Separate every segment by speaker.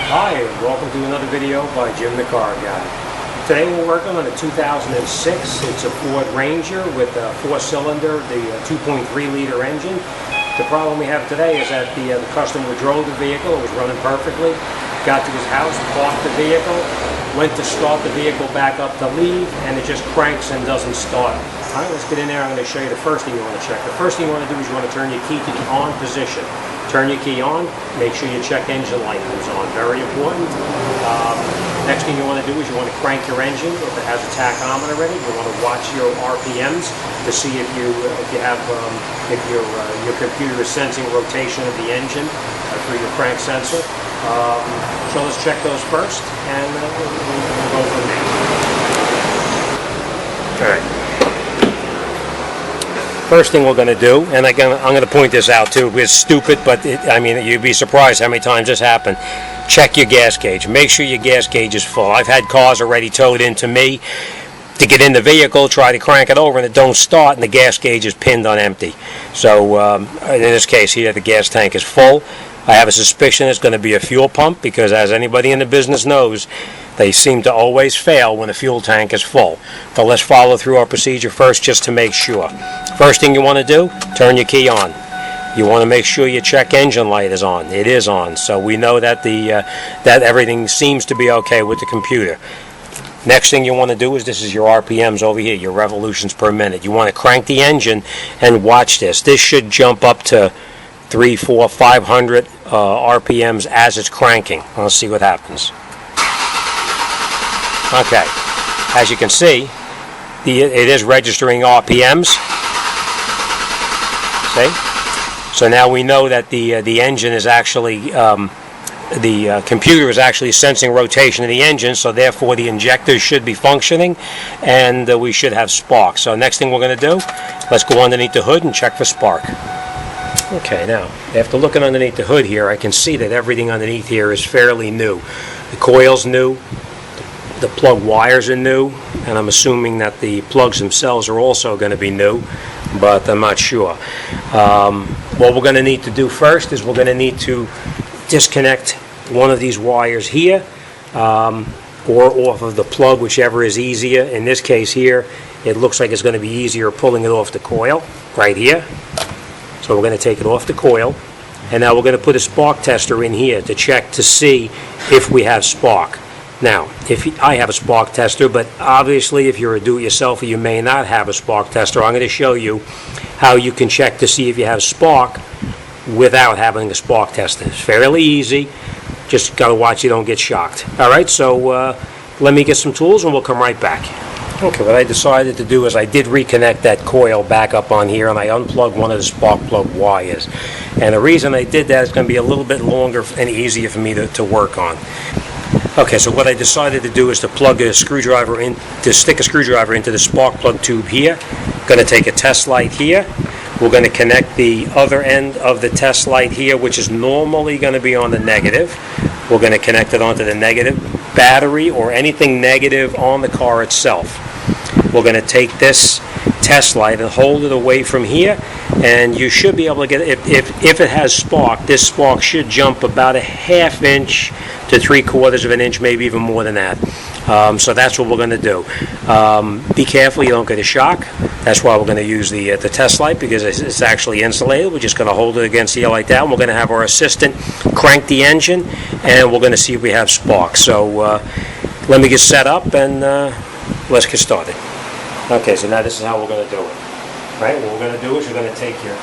Speaker 1: Hi, and welcome to another video by Jimthecarguy. Today we're working on a 2006. It's a Ford Ranger with a 4-cylinder, the 2.3 liter engine. The problem we have today is that the customer drove the vehicle. It was running perfectly. Got to his house, parked the vehicle, went to start the vehicle back up to leave, and it just cranks and doesn't start. All right, let's get in there. I'm going to show you the first thing you want to check. The first thing you want to do is you want to turn your key to the on position. Turn your key on, make sure your check engine light comes on, very important. Next thing you want to do is you want to crank your engine. If it has a tachometer ready, you want to watch your RPMs to see if your computer is sensing rotation of the engine through your crank sensor. So let's check those first, and we'll go from there. All right. First thing we're going to do, and again, I'm going to point this out too, it's stupid, but you'd be surprised how many times this happened. Check your gas gauge. Make sure your gas gauge is full. I've had cars already towed into me to get in the vehicle, try to crank it over, and it don't start, and the gas gauge is pinned on empty. So in this case here, the gas tank is full. I have a suspicion it's going to be a fuel pump, because as anybody in the business knows, they seem to always fail when the fuel tank is full. So let's follow through our procedure first just to make sure. First thing you want to do, turn your key on. You want to make sure your check engine light is on. It is on, so we know that that everything seems to be okay with the computer. Next thing you want to do is, this is your RPMs over here, your revolutions per minute. You want to crank the engine and watch this. This should jump up to 300, 400, 500 RPMs as it's cranking. Let's see what happens. Okay, as you can see, it is registering RPMs. See? So now we know that the engine is actually, the computer is actually sensing rotation of the engine, so therefore the injectors should be functioning, and we should have spark. So next thing we're going to do, let's go underneath the hood and check for spark. Okay, now, after looking underneath the hood here, I can see that everything underneath here is fairly new. The coil's new, the plug wires are new, and I'm assuming that the plugs themselves are also going to be new, but I'm not sure. What we're going to need to do first is we're going to need to disconnect one of these wires here, or off of the plug, whichever is easier. In this case here, it looks like it's going to be easier pulling it off the coil, right here. So we're going to take it off the coil, and now we're going to put a spark tester in here to check to see if we have spark. Now, I have a spark tester, but obviously if you're a do-it-yourselfer, you may not have a spark tester. I'm going to show you how you can check to see if you have spark without having a spark tester. It's fairly easy. Just got to watch you don't get shocked. All right, so let me get some tools and we'll come right back. Okay, what I decided to do is I did reconnect that coil back up on here, and I unplugged one of the spark plug wires. And the reason I did that is going to be a little bit longer and easier for me to work on. Okay, so what I decided to do is to stick a screwdriver into the spark plug tube here. Going to take a test light here. We're going to connect the other end of the test light here, which is normally going to be on the negative. We're going to connect it onto the negative battery or anything negative on the car itself. We're going to take this test light and hold it away from here, and you should be able to get, if it has spark, this spark should jump about a ½ inch to 3/4 of an inch, maybe even more than that. So that's what we're going to do. Be careful you don't get a shock. That's why we're going to use the test light, because it's actually insulated. We're just going to hold it against here like that, and we're going to have our assistant crank the engine, and we're going to see if we have spark. So let me get set up, and let's get started. Okay, so now this is how we're going to do it. Right? What we're going to do is you're going to take your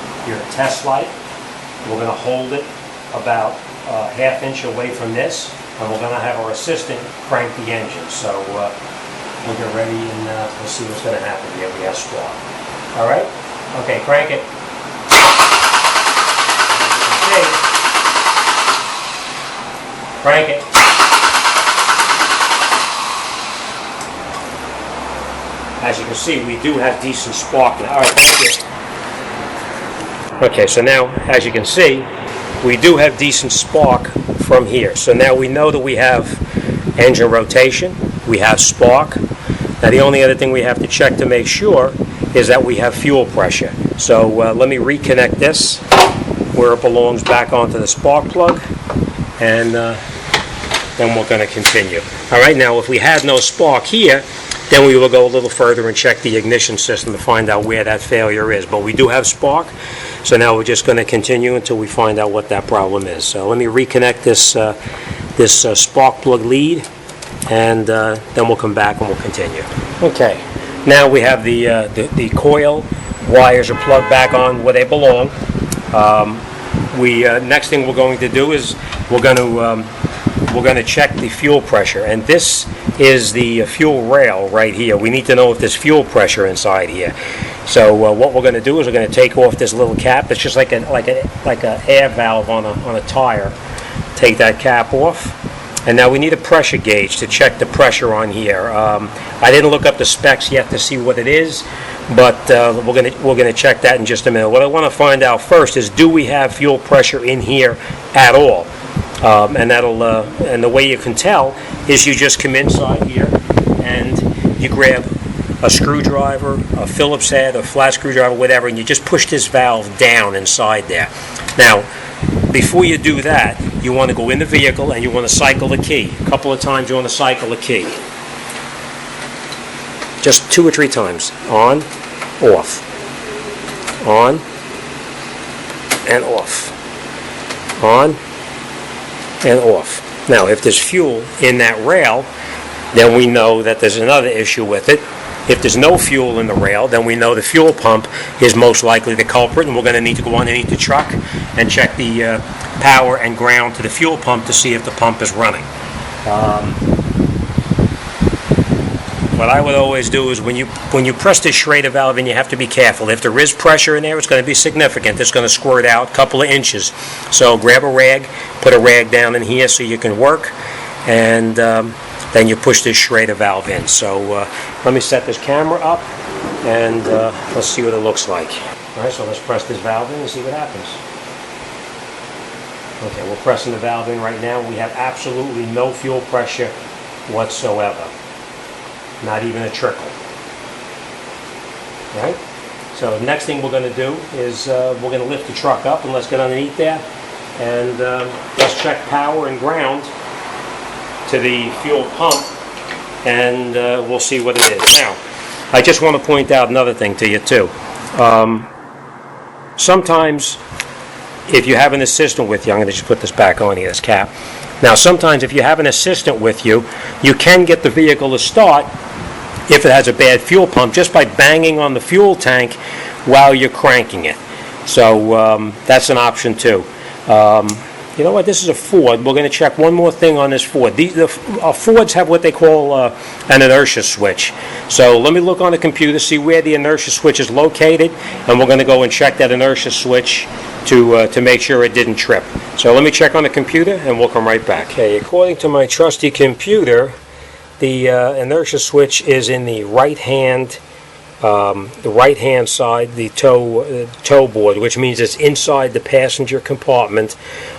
Speaker 1: test light, we're going to hold it about a ½ inch away from this, and we're going to have our assistant crank the engine. So we'll get ready, and we'll see what's going to happen here. We have spark. All right? Okay, crank it. Okay. Crank it. As you can see, we do have decent spark now. All right, thank you. Okay, so now, as you can see, we do have decent spark from here. So now we know that we have engine rotation, we have spark. Now the only other thing we have to check to make sure is that we have fuel pressure. So let me reconnect this where it belongs back onto the spark plug, and then we're going to continue. All right, now if we had no spark here, then we will go a little further and check the ignition system to find out where that failure is. But we do have spark, so now we're just going to continue until we find out what that problem is. So let me reconnect this spark plug lead, and then we'll come back and we'll continue. Okay, now we have the coil wires are plugged back on where they belong. Next thing we're going to do is we're going to check the fuel pressure, and this is the fuel rail right here. We need to know if there's fuel pressure inside here. So what we're going to do is we're going to take off this little cap. It's just like an air valve on a tire. Take that cap off, and now we need a pressure gauge to check the pressure on here. I didn't look up the specs yet to see what it is, but we're gonna check that in just a minute. What I want to find out first is, do we have fuel pressure in here at all? And the way you can tell is you just come inside here and you grab a screwdriver, a Phillips head, a flat screwdriver, whatever, and you just push this valve down inside there. Now, before you do that, you want to go in the vehicle and you want to cycle the key. A couple of times you want to cycle the key. Just 2 or 3 times. On, off. On, and off. On, and off. Now, if there's fuel in that rail, then we know that there's another issue with it. If there's no fuel in the rail, then we know the fuel pump is most likely the culprit, and we're going to need to go underneath the truck and check the power and ground to the fuel pump to see if the pump is running. What I would always do is when you press this Schrader valve in, you have to be careful. If there is pressure in there, it's going to be significant. It's going to squirt out a couple of inches. So grab a rag, put a rag down in here so you can work, and then you push this Schrader valve in. So let me set this camera up, and let's see what it looks like. All right, so let's press this valve in and see what happens. Okay, we're pressing the valve in right now. We have absolutely no fuel pressure whatsoever. Not even a trickle. All right? So the next thing we're going to do is we're going to lift the truck up, and let's get underneath there, and let's check power and ground to the fuel pump, and we'll see what it is. Now, I just want to point out another thing to you too. Sometimes if you have an assistant with you, I'm going to just put this back on here, this cap. Now, sometimes if you have an assistant with you, you can get the vehicle to start if it has a bad fuel pump just by banging on the fuel tank while you're cranking it. So that's an option too. You know what? This is a Ford. We're going to check one more thing on this Ford. Fords have what they call an inertia switch. So let me look on the computer, see where the inertia switch is located, and we're going to go and check that inertia switch to make sure it didn't trip. So let me check on the computer, and we'll come right back. Okay, according to my trusty computer, the inertia switch is in the right hand side, the toe board, which means it's inside the passenger compartment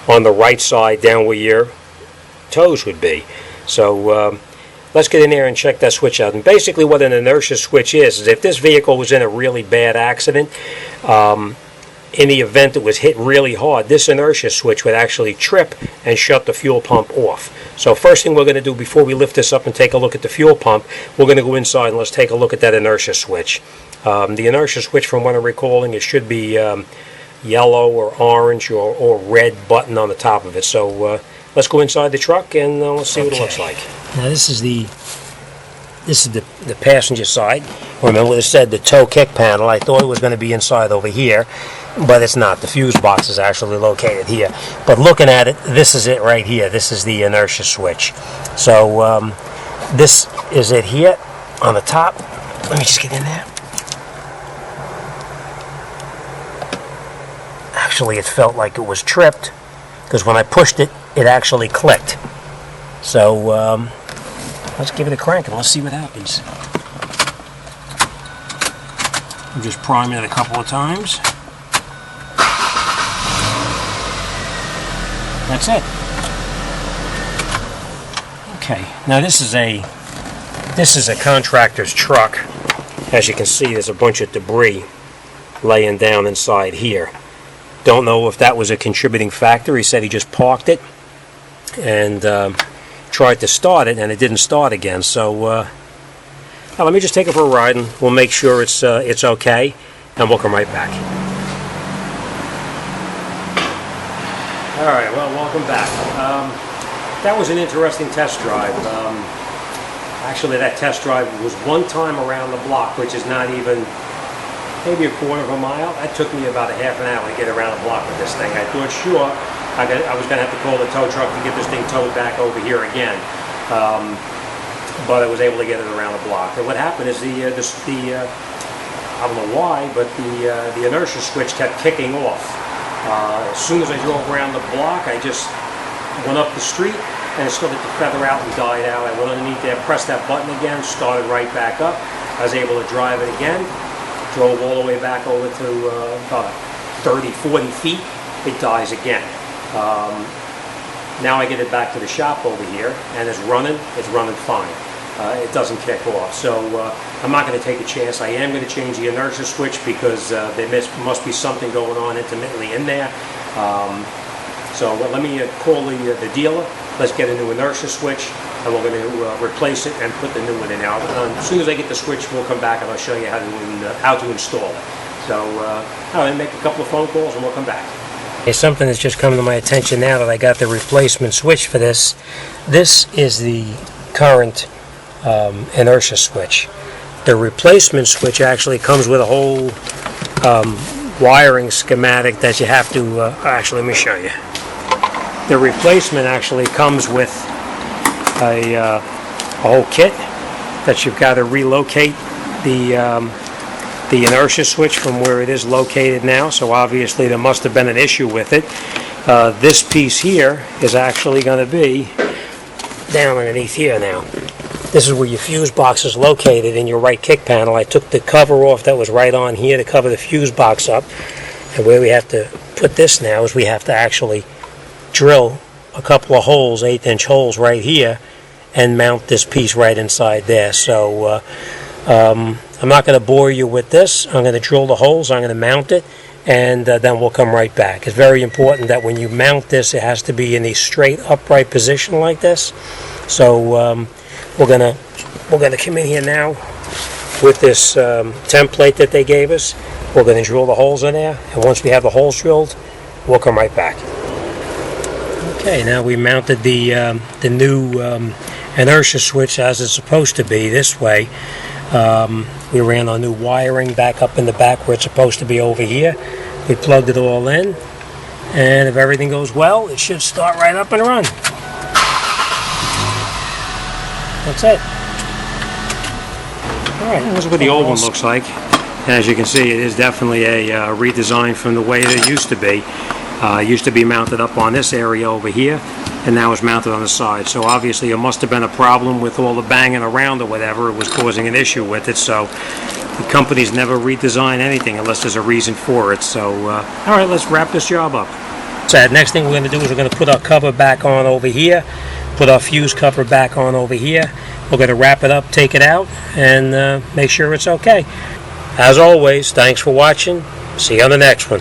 Speaker 1: on the right side, down where your toes would be. So let's get in there and check that switch out. And basically what an inertia switch is if this vehicle was in a really bad accident, in the event it was hit really hard, this inertia switch would actually trip and shut the fuel pump off. So first thing we're going to do before we lift this up and take a look at the fuel pump, we're going to go inside and let's take a look at that inertia switch. The inertia switch, from what I'm recalling, it should be yellow or orange or red button on the top of it. So let's go inside the truck and let's see what it looks like. Now this is the passenger side. Remember, it said the tow kick panel. I thought it was going to be inside over here, but it's not. The fuse box is actually located here. But looking at it, this is it right here. This is the inertia switch. So this is it here on the top. Let me just get in there. Actually, it felt like it was tripped because when I pushed it, it actually clicked. So let's give it a crank and let's see what happens. I'm just priming it a couple of times. That's it. Okay, now this is a contractor's truck. As you can see, there's a bunch of debris laying down inside here. Don't know if that was a contributing factor. He said he just parked it and tried to start it and it didn't start again. So let me just take it for a ride and we'll make sure it's okay, and we'll come right back. Alright, well, welcome back. That was an interesting test drive. Actually, that test drive was one time around the block, which is not even maybe a quarter of a mile. That took me about a half an hour to get around the block with this thing. I thought, sure, I was going to have to call the tow truck to get this thing towed back over here again. But I was able to get it around the block. And what happened is I don't know why, but the inertia switch kept kicking off. As soon as I drove around the block, I just went up the street and it started to feather out and died out. I went underneath there, pressed that button again, started right back up. I was able to drive it again, drove all the way back over to about 30, 40 feet, it dies again. Now I get it back to the shop over here and it's running fine. It doesn't kick off. So I'm not going to take a chance. I am going to change the inertia switch because there must be something going on intermittently in there. So let me call the dealer. Let's get a new inertia switch, and we're going to replace it and put the new one in now. As soon as I get the switch, we'll come back and I'll show you how to install it. So I'll make a couple of phone calls and we'll come back. Okay, something that's just come to my attention now that I got the replacement switch for this. This is the current inertia switch. The replacement switch actually comes with a whole wiring schematic that you have to actually, let me show you. The replacement actually comes with a whole kit that you've got to relocate the inertia switch from where it is located now. So obviously there must have been an issue with it. This piece here is actually going to be down underneath here now. This is where your fuse box is located in your right kick panel. I took the cover off that was right on here to cover the fuse box up. And where we have to put this now is we have to actually drill a couple of holes, 1/8-inch holes right here, and mount this piece right inside there. So I'm not going to bore you with this. I'm going to drill the holes, I'm going to mount it, and then we'll come right back. It's very important that when you mount this, it has to be in a straight upright position like this. So we're gonna come in here now with this template that they gave us. We're going to drill the holes in there, and once we have the holes drilled, we'll come right back. Okay, now we mounted the new inertia switch as it's supposed to be this way. We ran our new wiring back up in the back where it's supposed to be over here. We plugged it all in, and if everything goes well, it should start right up and run. That's it. Alright, this is what the old one looks like. As you can see, it is definitely a redesign from the way it used to be. It used to be mounted up on this area over here, and now it's mounted on the side. So obviously it must have been a problem with all the banging around or whatever. It was causing an issue with it. So the companies never redesign anything unless there's a reason for it. So alright, let's wrap this job up. So the next thing we're going to do is we're going to put our cover back on over here, put our fuse cover back on over here. We're going to wrap it up, take it out, and make sure it's okay. As always, thanks for watching. See you on the next one.